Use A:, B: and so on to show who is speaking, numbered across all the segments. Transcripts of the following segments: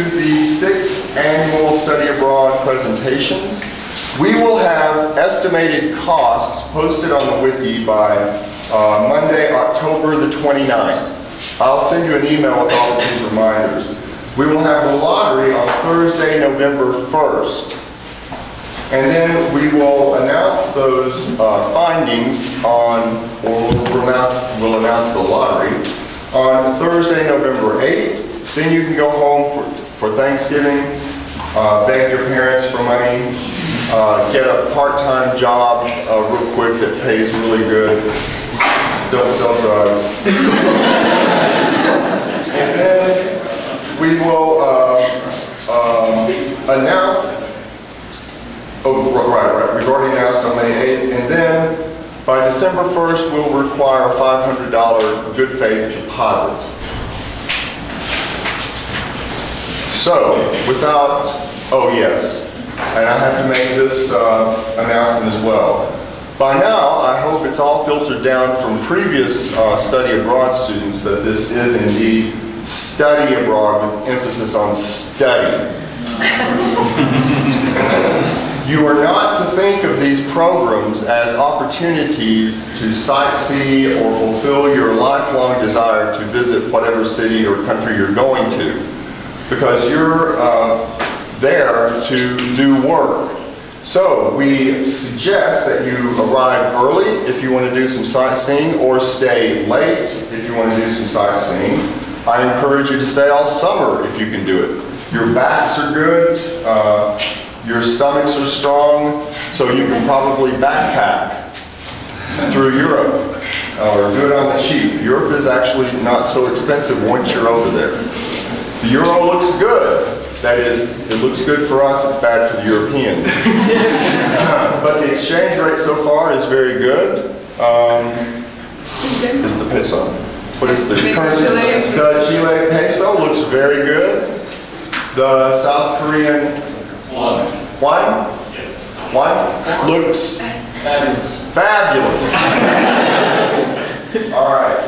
A: to the 6th annual Study Abroad presentations. We will have estimated costs posted on the wiki by Monday, October the 29th. I'll send you an email with all of these reminders. We will have the lottery on Thursday, November 1st. And then we will announce those findings on, or we'll announce the lottery on Thursday, November 8th. Then you can go home for Thanksgiving, beg your parents for money, get a part-time job real quick that pays really good. Don't sell drugs. And then we will announce, we've already announced on May 8th, and then by December 1st we'll require a $500 good faith deposit. So, without, oh yes, and I have to make this announcement as well. By now, I hope it's all filtered down from previous study abroad students that this is indeed study abroad with emphasis on study. You are not to think of these programs as opportunities to sightsee or fulfill your lifelong desire to visit whatever city or country you're going to, because you're there to do work. So we suggest that you arrive early if you want to do some sightseeing, or stay late if you want to do some sightseeing. I encourage you to stay all summer if you can do it. Your backs are good, your stomachs are strong, so you can probably backpack through Europe or do it on the cheap. Europe is actually not so expensive once you're over there. The euro looks good. That is, it looks good for us, it's bad for the Europeans. But the exchange rate so far is very good. It's the peso. What is the currency? The Chile peso looks very good. The South Korean wine looks fabulous. All right.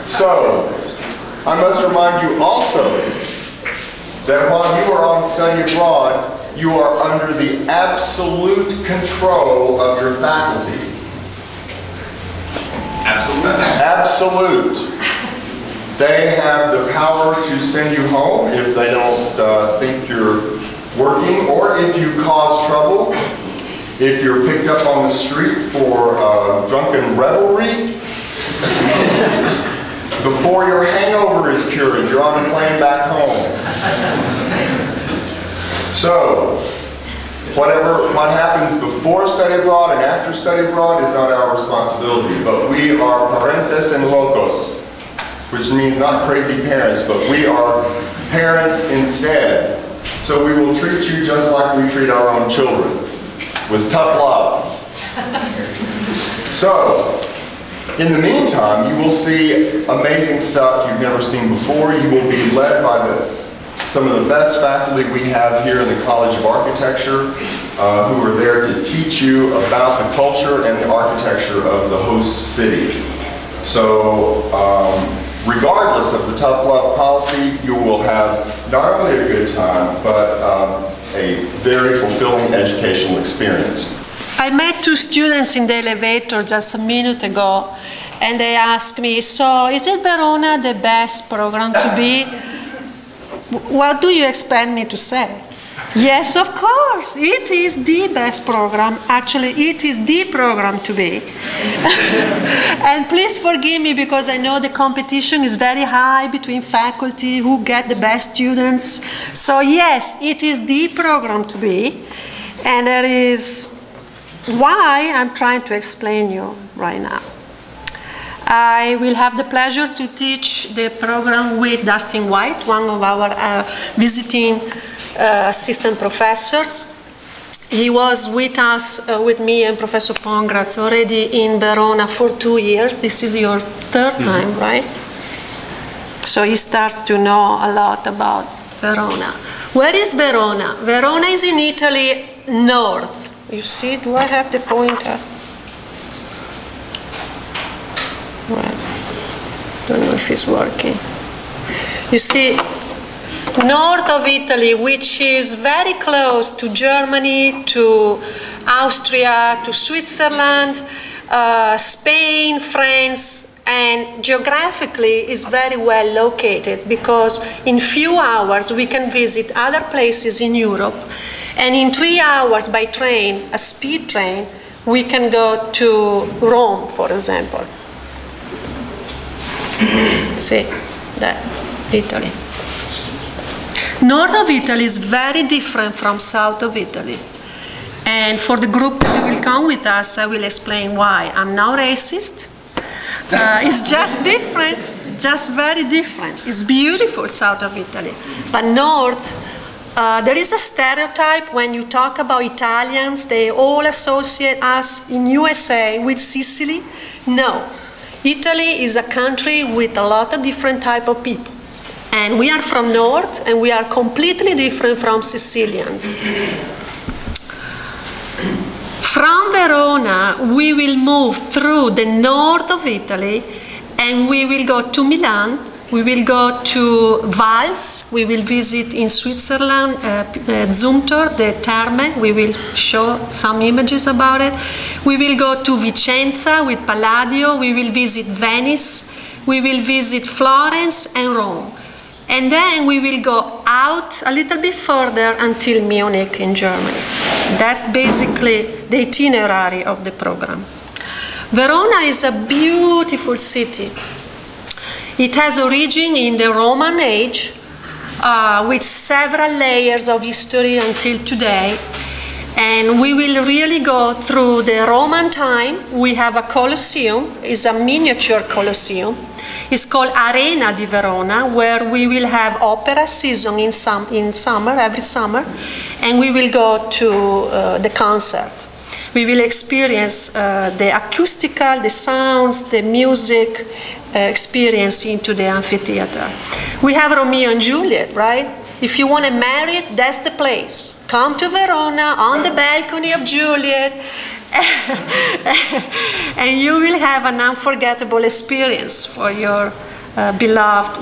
A: So, I must remind you also that while you are on study abroad, you are under the absolute control of your faculty. Absolute. They have the power to send you home if they don't think you're working, or if you cause trouble, if you're picked up on the street for drunken revelry, before your hangover is cured, you're on a plane back home. So, what happens before study abroad and after study abroad is not our responsibility, but we are parentes en locos, which means not crazy parents, but we are parents instead. So we will treat you just like we treat our own children, with tough love. So, in the meantime, you will see amazing stuff you've never seen before. You will be led by some of the best faculty we have here in the College of Architecture, who are there to teach you about the culture and the architecture of the host city. So, regardless of the tough love policy, you will have not only a good time, but a very fulfilling educational experience.
B: I met two students in the elevator just a minute ago, and they asked me, so is it Verona the best program to be? What do you expect me to say? Yes, of course, it is the best program. Actually, it is the program to be. And please forgive me, because I know the competition is very high between faculty who get the best students. So yes, it is the program to be, and that is why I'm trying to explain you right now. I will have the pleasure to teach the program with Dustin White, one of our visiting assistant professors. He was with us, with me and Professor Pongratz, already in Verona for 2 years. This is your third time, right? So he starts to know a lot about Verona. Where is Verona? Verona is in Italy, north. You see, do I have the pointer? Right. Don't know if it's working. You see, north of Italy, which is very close to Germany, to Austria, to Switzerland, Spain, France, and geographically is very well located because in few hours we can visit other places in Europe, and in 3 hours by train, a speed train, we can go to Rome, for example. See, that, Italy. North of Italy is very different from south of Italy. And for the group that will come with us, I will explain why. I'm not racist. It's just different, just very different. It's beautiful south of Italy. But north, there is a stereotype when you talk about Italians, they all associate us in USA with Sicily. No. Italy is a country with a lot of different type of people. And we are from north, and we are completely different from Sicilians. From Verona, we will move through the north of Italy, and we will go to Milan, we will go to Vals, we will visit in Switzerland, Zumthor, the Terme, we will show some images about it. We will go to Vicenza with Palladio, we will visit Venice, we will visit Florence and Rome. And then we will go out a little bit further until Munich in Germany. That's basically the itinerary of the program. Verona is a beautiful city. It has origin in the Roman age with several layers of history until today. And we will really go through the Roman time. We have a Colosseum, it's a miniature Colosseum. It's called Arena di Verona, where we will have opera season in summer, every summer, and we will go to the concert. We will experience the acoustical, the sounds, the music experience into the amphitheater. We have Romeo and Juliet, right? If you want to marry it, that's the place. Come to Verona on the balcony of Juliet, and you will have an unforgettable experience for your beloved.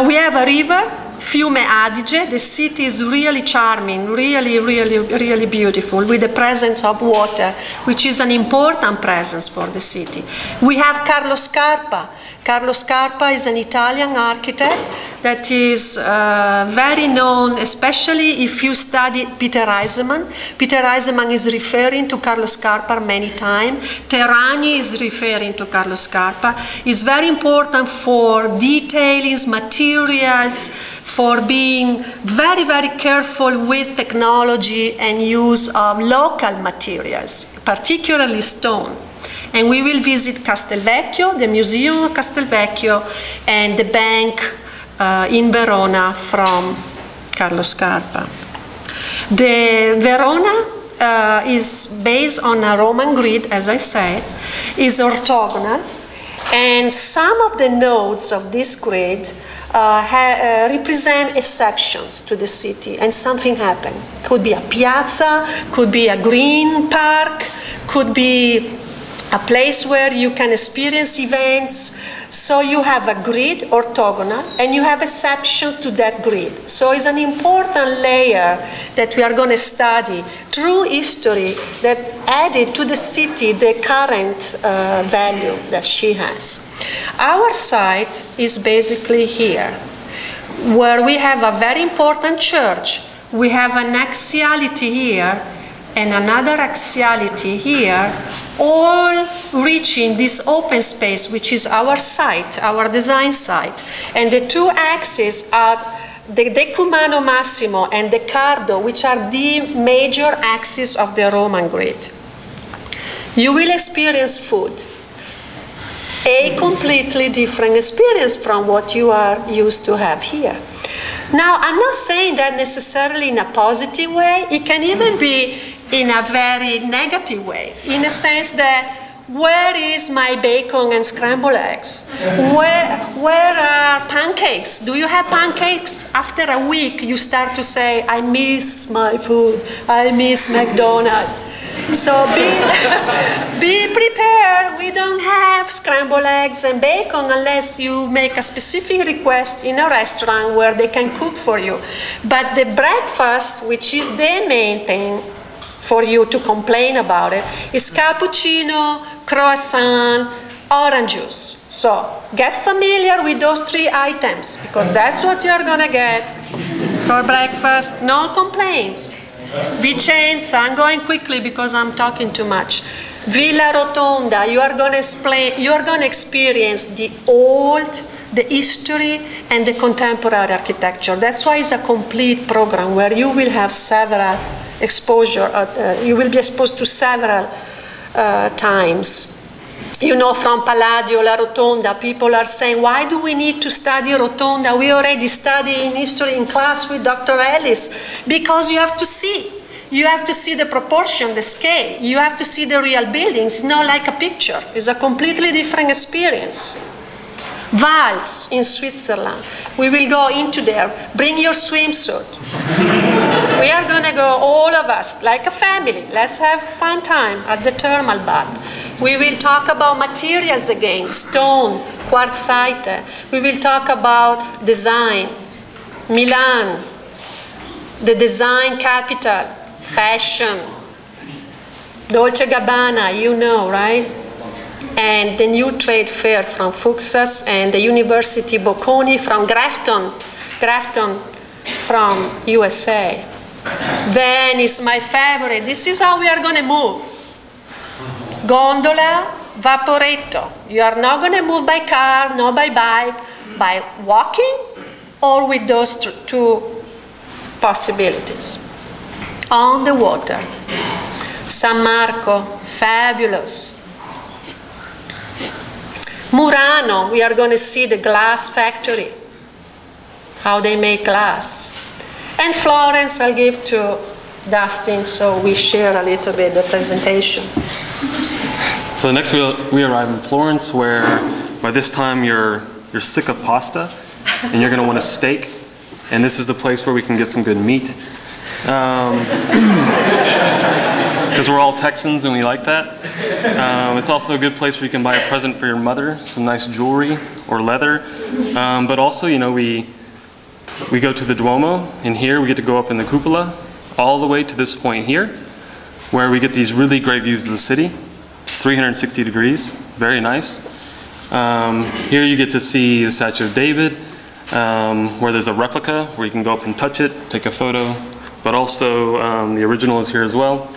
B: We have a river, Fiume Adige. The city is really charming, really beautiful, with the presence of water, which is an important presence for the city. We have Carlo Scarpa. Carlo Scarpa is an Italian architect that is very known, especially if you study Peter Eisenman. Peter Eisenman is referring to Carlo Scarpa many times. Terragni is referring to Carlo Scarpa. It's very important for detailings, materials, for being very careful with technology and use of local materials, particularly stone. And we will visit Castelvecchio, the Museum of Castelvecchio, and the bank in Verona from Carlo Scarpa. The Verona is based on a Roman grid, as I said, is orthogonal, and some of the nodes of this grid represent exceptions to the city, and something happened. Could be a piazza, could be a green park, could be a place where you can experience events. So you have a grid, orthogonal, and you have exceptions to that grid. So it's an important layer that we are going to study through history that added to the city the current value that she has. Our site is basically here, where we have a very important church. We have an axiality here and another axiality here, all reaching this open space, which is our site, our design site. And the two axes are the Decumano Massimo and the Cardo, which are the major axes of the Roman grid. You will experience food, a completely different experience from what you are used to have here. Now, I'm not saying that necessarily in a positive way. It can even be in a very negative way, in a sense that, where is my bacon and scrambled eggs? Where are pancakes? Do you have pancakes? After a week, you start to say, I miss my food, I miss McDonald's. So be prepared. We don't have scrambled eggs and bacon unless you make a specific request in a restaurant where they can cook for you. But the breakfast, which is the main thing for you to complain about it, is cappuccino, croissant, orange juice. So get familiar with those 3 items because that's what you're gonna get for breakfast. No complaints. Vicenza, I'm going quickly because I'm talking too much. Villa Rotonda, you are gonna experience the old, the history, and the contemporary architecture. That's why it's a complete program where you will have several exposure. You will be exposed to several times. You know, from Palladio, La Rotonda, people are saying, why do we need to study Rotonda? We already study in history in class with Dr. Ellis. Because you have to see. You have to see the proportion, the scale. You have to see the real buildings. It's not like a picture. It's a completely different experience. Vals in Switzerland. We will go into there. Bring your swimsuit. We are going to go, all of us, like a family. Let's have a fun time at the thermal bath. We will talk about materials again, stone, quartzite. We will talk about design. Milan, the design capital, fashion. Dolce Gabbana, you know, right? And the new trade fair from Fuxas and the University Bocconi from Grafton from USA. Venice, my favorite. This is how we are going to move. Gondola, Vaporetto. You are not going to move by car, not by bike, by walking or with those 2 possibilities. On the water. San Marco, fabulous. Murano, we are going to see the glass factory, how they make glass. And Florence, I'll give to Dustin so we share a little bit the presentation.
C: So next we arrive in Florence, where by this time you're sick of pasta and you're going to want a steak, and this is the place where we can get some good meat. Because we're all Texans and we like that. It's also a good place where you can buy a present for your mother, some nice jewelry or leather. But also, you know, we go to the Duomo, and here we get to go up in the cupola all the way to this point here, where we get these really great views of the city, 360 degrees, very nice. Here you get to see the Statue of David, where there's a replica where you can go up and touch it, take a photo, but also the original is here as well.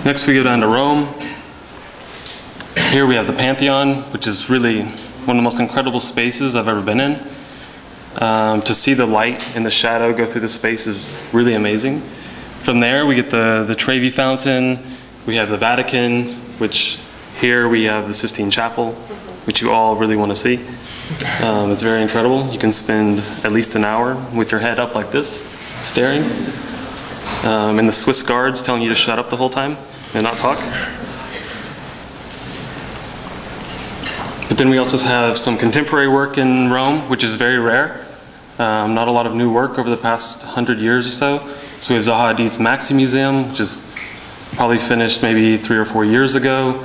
C: Next we go down to Rome. Here we have the Pantheon, which is really one of the most incredible spaces I've ever been in. To see the light and the shadow go through the space is really amazing. From there we get the Trevi Fountain, we have the Vatican, which here we have the Sistine Chapel, which you all really want to see. It's very incredible. You can spend at least an hour with your head up like this, staring. And the Swiss guards telling you to shut up the whole time and not talk. But then we also have some contemporary work in Rome, which is very rare. Not a lot of new work over the past 100 years or so. So we have Zaha Hadid's Maxi Museum, which is probably finished maybe 3 or 4 years ago.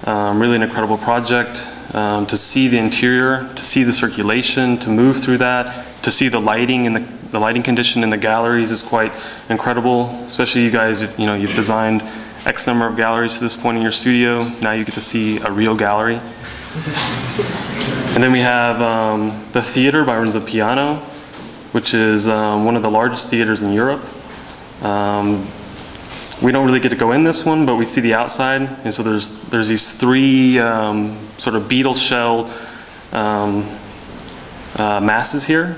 C: Really an incredible project. To see the interior, to see the circulation, to move through that, to see the lighting and the lighting condition in the galleries is quite incredible. Especially you guys, you know, you've designed X number of galleries to this point in your studio. Now you get to see a real gallery. And then we have the theater by Renzo Piano, which is one of the largest theaters in Europe. We don't really get to go in this one, but we see the outside. And so there's these 3 sort of beetle shell masses here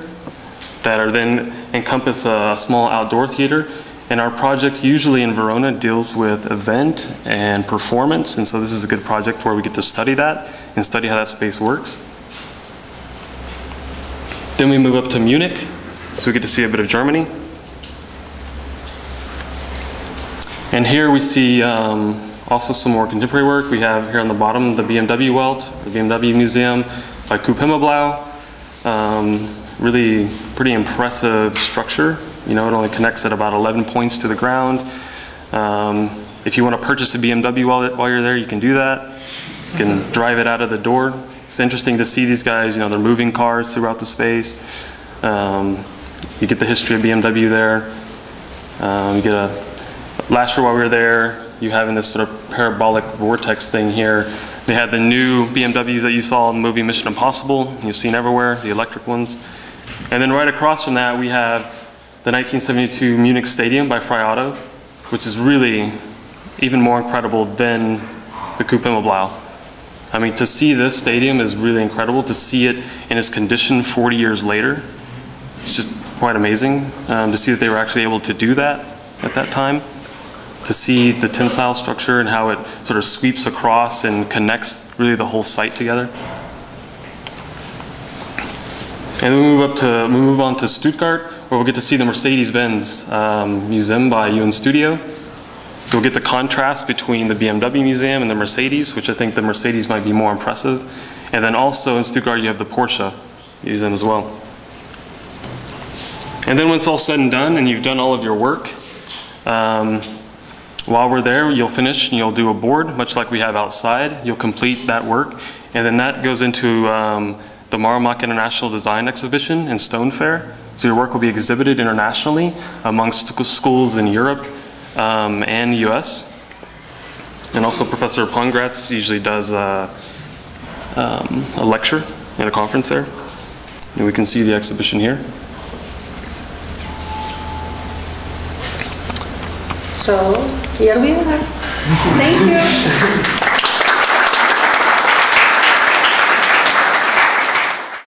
C: that are then encompass a small outdoor theater. And our project usually in Verona deals with event and performance. And so this is a good project where we get to study that and study how that space works. Then we move up to Munich, so we get to see a bit of Germany. And here we see also some more contemporary work. We have here on the bottom the BMW Welt, the BMW Museum by Coop Himmelblau. Really pretty impressive structure. You know, it only connects at about 11 points to the ground. If you want to purchase a BMW while you're there, you can do that. You can drive it out of the door. It's interesting to see these guys, you know, they're moving cars throughout the space. You get the history of BMW there. You get last year while we were there, you having this sort of parabolic vortex thing here. They had the new BMWs that you saw in the movie Mission Impossible, you've seen everywhere, the electric ones. And then right across from that, we have the 1972 Munich Stadium by Frei Otto, which is really even more incredible than the Coupe Himmelblau. I mean, to see this stadium is really incredible. To see it in its condition 40 years later, it's just quite amazing to see that they were actually able to do that at that time. To see the tensile structure and how it sort of sweeps across and connects really the whole site together. And then we move on to Stuttgart, where we'll get to see the Mercedes-Benz Museum by UN Studio. So we'll get the contrast between the BMW Museum and the Mercedes, which I think the Mercedes might be more impressive. And then also in Stuttgart, you have the Porsche Museum as well. And then when it's all said and done, and you've done all of your work, while we're there, you'll finish and you'll do a board, much like we have outside. You'll complete that work, and then that goes into the Marmac International Design Exhibition in Stone Fair. So your work will be exhibited internationally amongst schools in Europe and the US. And also Professor Pongratz usually does a lecture and a conference there. And we can see the exhibition here.
B: So here we are. Thank you.